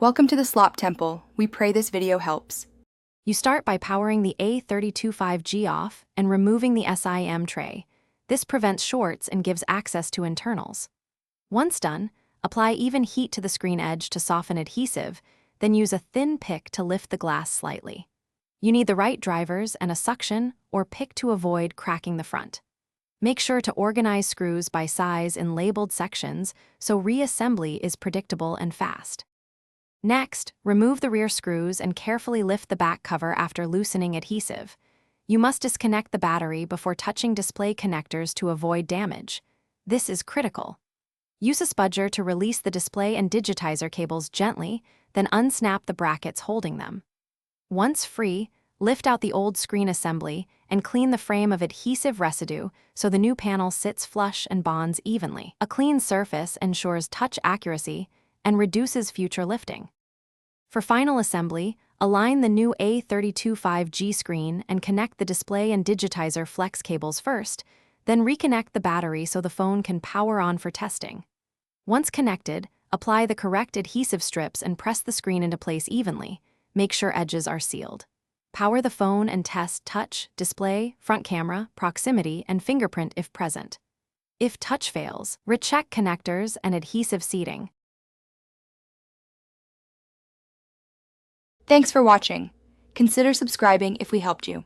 Welcome to the Slop Temple. We pray this video helps. You start by powering the A32 5G off and removing the SIM tray. This prevents shorts and gives access to internals. Once done, apply even heat to the screen edge to soften adhesive, then use a thin pick to lift the glass slightly. You need the right drivers and a suction or pick to avoid cracking the front. Make sure to organize screws by size in labeled sections so reassembly is predictable and fast. Next, remove the rear screws and carefully lift the back cover after loosening adhesive. You must disconnect the battery before touching display connectors to avoid damage. This is critical. Use a spudger to release the display and digitizer cables gently, then unsnap the brackets holding them. Once free, lift out the old screen assembly and clean the frame of adhesive residue so the new panel sits flush and bonds evenly. A clean surface ensures touch accuracy and reduces future lifting. For final assembly, align the new A32 5G screen and connect the display and digitizer flex cables first, then reconnect the battery so the phone can power on for testing. Once connected, apply the correct adhesive strips and press the screen into place evenly. Make sure edges are sealed. Power the phone and test touch, display, front camera, proximity, and fingerprint if present. If touch fails, recheck connectors and adhesive seating. Thanks for watching. Consider subscribing if we helped you.